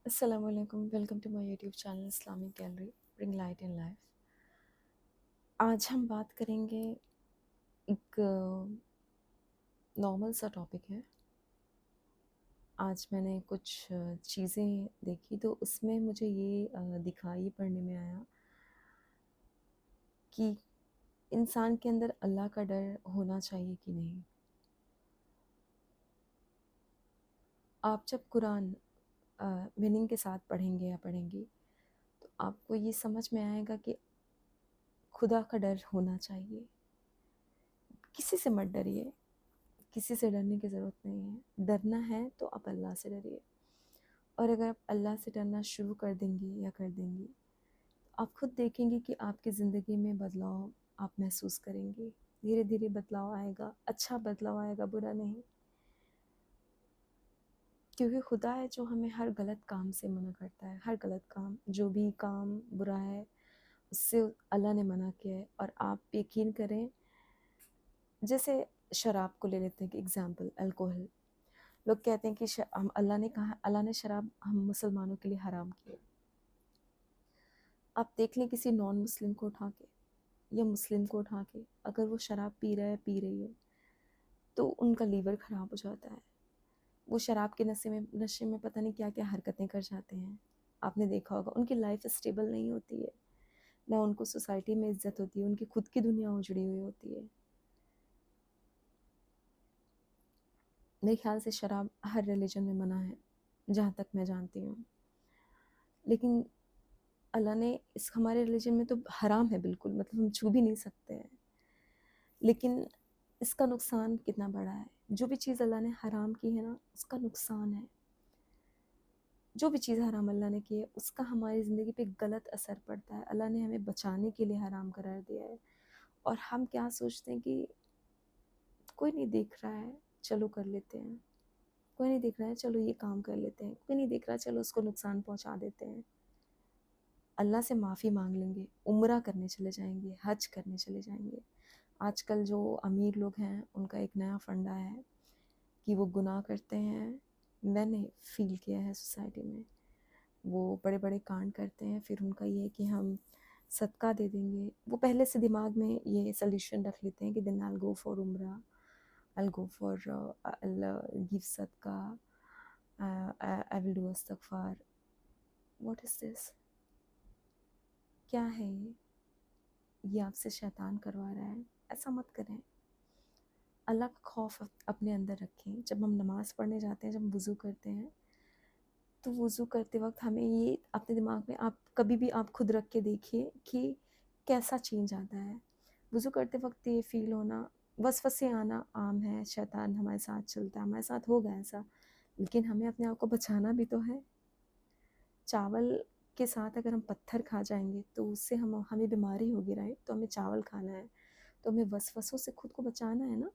السلام علیکم، welcome to my YouTube channel Islamic gallery bring light in life. آج ہم بات کریں گے، ایک نارمل سا ٹاپک ہے۔ آج میں نے کچھ چیزیں دیکھی تو اس میں مجھے یہ دکھائی پڑھنے میں آیا کہ انسان کے اندر اللہ کا ڈر ہونا چاہیے کہ نہیں۔ آپ جب قرآن میننگ کے ساتھ پڑھیں گے یا پڑھیں گی تو آپ کو یہ سمجھ میں آئے گا کہ خدا کا ڈر ہونا چاہیے۔ کسی سے مت ڈریے، کسی سے ڈرنے کی ضرورت نہیں ہے۔ ڈرنا ہے تو آپ اللہ سے ڈریے، اور اگر آپ اللہ سے ڈرنا شروع کر دیں گی یا کر دیں گی، آپ خود دیکھیں گی کہ آپ کی زندگی میں بدلاؤ آپ محسوس کریں گی۔ دھیرے دھیرے بدلاؤ آئے گا، اچھا بدلاؤ آئے گا، برا نہیں۔ کیونکہ خدا ہے جو ہمیں ہر غلط کام سے منع کرتا ہے۔ ہر غلط کام، جو بھی کام برا ہے اس سے اللہ نے منع کیا ہے۔ اور آپ یقین کریں، جیسے شراب کو لے لیتے ہیں کہ ایگزامپل، الکوہل۔ لوگ کہتے ہیں کہ اللہ نے کہا، اللہ نے شراب ہم مسلمانوں کے لیے حرام کی ہے۔ آپ دیکھ لیں کسی نان مسلم کو اٹھا کے یا مسلم کو اٹھا کے، اگر وہ شراب پی رہا ہے، پی رہی ہے، تو ان کا لیور خراب ہو جاتا ہے۔ وہ شراب کے نشے میں پتہ نہیں کیا کیا حرکتیں کر جاتے ہیں۔ آپ نے دیکھا ہوگا ان کی لائف اسٹیبل نہیں ہوتی ہے، نہ ان کو سوسائٹی میں عزت ہوتی ہے، ان کی خود کی دنیا اجڑی ہوئی ہوتی ہے۔ میرے خیال سے شراب ہر ریلیجن میں منع ہے، جہاں تک میں جانتی ہوں۔ لیکن اللہ نے اس ہمارے ریلیجن میں تو حرام ہے بالکل، مطلب ہم چھو بھی نہیں سکتے ہیں۔ لیکن اس کا نقصان کتنا بڑا ہے۔ جو بھی چیز اللہ نے حرام کی ہے نا، اس کا نقصان ہے۔ جو بھی چیز حرام اللہ نے کی ہے اس کا ہماری زندگی پہ غلط اثر پڑتا ہے۔ اللہ نے ہمیں بچانے کے لیے حرام قرار دیا ہے، اور ہم کیا سوچتے ہیں کہ کوئی نہیں دیکھ رہا ہے، چلو کر لیتے ہیں۔ کوئی نہیں دیکھ رہا ہے، چلو یہ کام کر لیتے ہیں۔ کوئی نہیں دیکھ رہا، چلو اس کو نقصان پہنچا دیتے ہیں۔ اللہ سے معافی مانگ لیں گے، عمرہ کرنے چلے جائیں گے، حج کرنے چلے جائیں گے۔ آج کل جو امیر لوگ ہیں ان کا ایک نیا فنڈا ہے کہ وہ گناہ کرتے ہیں۔ میں نے فیل کیا ہے سوسائٹی میں، وہ بڑے بڑے کانڈ کرتے ہیں، پھر ان کا یہ ہے کہ ہم صدقہ دے دیں گے۔ وہ پہلے سے دماغ میں یہ سلیوشن رکھ لیتے ہیں کہ دین I'll go for عمرہ، I'll go for I'll give صدقہ، I will do استغفار۔ What is this؟ کیا ہے یہ آپ سے شیطان کروا رہا ہے۔ ایسا مت کریں۔ اللہ کا خوف اپنے اندر رکھیں۔ جب ہم نماز پڑھنے جاتے ہیں، جب ہم وضو کرتے ہیں، تو وضو کرتے وقت ہمیں یہ اپنے دماغ میں، آپ کبھی بھی آپ خود رکھ کے دیکھیے کہ کیسا چینج آتا ہے۔ وضو کرتے وقت یہ فیل ہونا، وسوسے آنا عام ہے، شیطان ہمارے ساتھ چلتا ہے، ہمارے ساتھ ہوگا ایسا، لیکن ہمیں اپنے آپ کو بچانا بھی تو ہے۔ چاول کے ساتھ اگر ہم پتھر کھا جائیں گے تو اس سے ہمیں بیماری ہوگی، رائٹ؟ تو ہمیں چاول کھانا ہے، تو ہمیں وسوسوں سے خود کو بچانا ہے نا،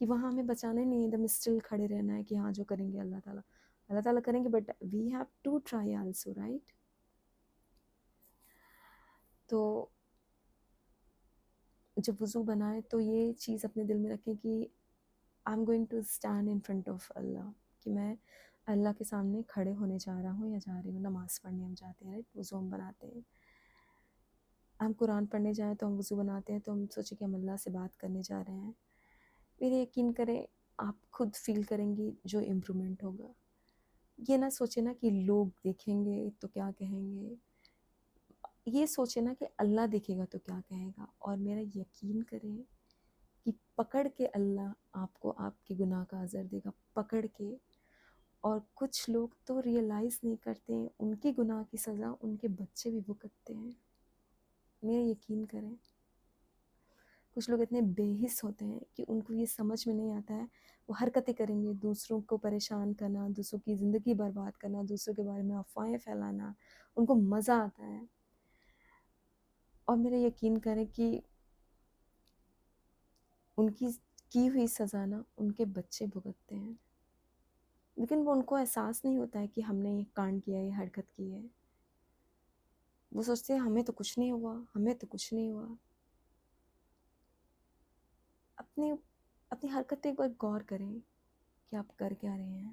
کہ وہاں ہمیں بچانا ہی نہیں ہے، ایک دم اسٹل کھڑے رہنا ہے کہ ہاں جو کریں گے اللہ تعالیٰ کریں گے، but we have to try also, right? تو جب وضو بنائے تو یہ چیز اپنے دل میں رکھیں کہ I am going to stand in front of Allah, کہ میں اللہ کے سامنے کھڑے ہونے جا رہا ہوں یا جا رہی ہوں۔ نماز پڑھنے ہم جاتے ہیں، رائٹ؟ وضو ہم بناتے ہیں۔ ہم قرآن پڑھنے جائیں تو ہم وضو بناتے ہیں، تو ہم سوچیں کہ ہم اللہ سے بات کرنے جا رہے ہیں۔ میرے یقین کریں، آپ خود فیل کریں گی جو امپرومنٹ ہوگا۔ یہ نہ سوچیں نا کہ لوگ دیکھیں گے تو کیا کہیں گے، یہ سوچیں نا کہ اللہ دیکھے گا تو کیا کہے گا۔ اور میرا یقین کریں کہ پکڑ کے اللہ آپ کو آپ کے گناہ کا عذر دے گا، پکڑ کے۔ اور کچھ لوگ تو ریئلائز نہیں کرتے ہیں، ان کے گناہ کی سزا ان کے بچے بھی بھگتتے ہیں۔ میرا یقین کریں، کچھ لوگ اتنے بے حس ہوتے ہیں کہ ان کو یہ سمجھ میں نہیں آتا ہے، وہ حرکتیں کریں گے، دوسروں کو پریشان کرنا، دوسروں کی زندگی برباد کرنا، دوسروں کے بارے میں افواہیں پھیلانا، ان کو مزہ آتا ہے۔ اور میرا یقین کریں کہ ان کی ہوئی سزا نا ان کے بچے بھگتتے ہیں، لیکن وہ ان کو احساس نہیں ہوتا ہے کہ ہم نے یہ کانڈ کیا ہے، یہ حرکت کی ہے۔ وہ سوچتے ہیں ہمیں تو کچھ نہیں ہوا، ہمیں تو کچھ نہیں ہوا۔ اپنی حرکت پہ ایک بار غور کریں کہ آپ کر کیا رہے ہیں۔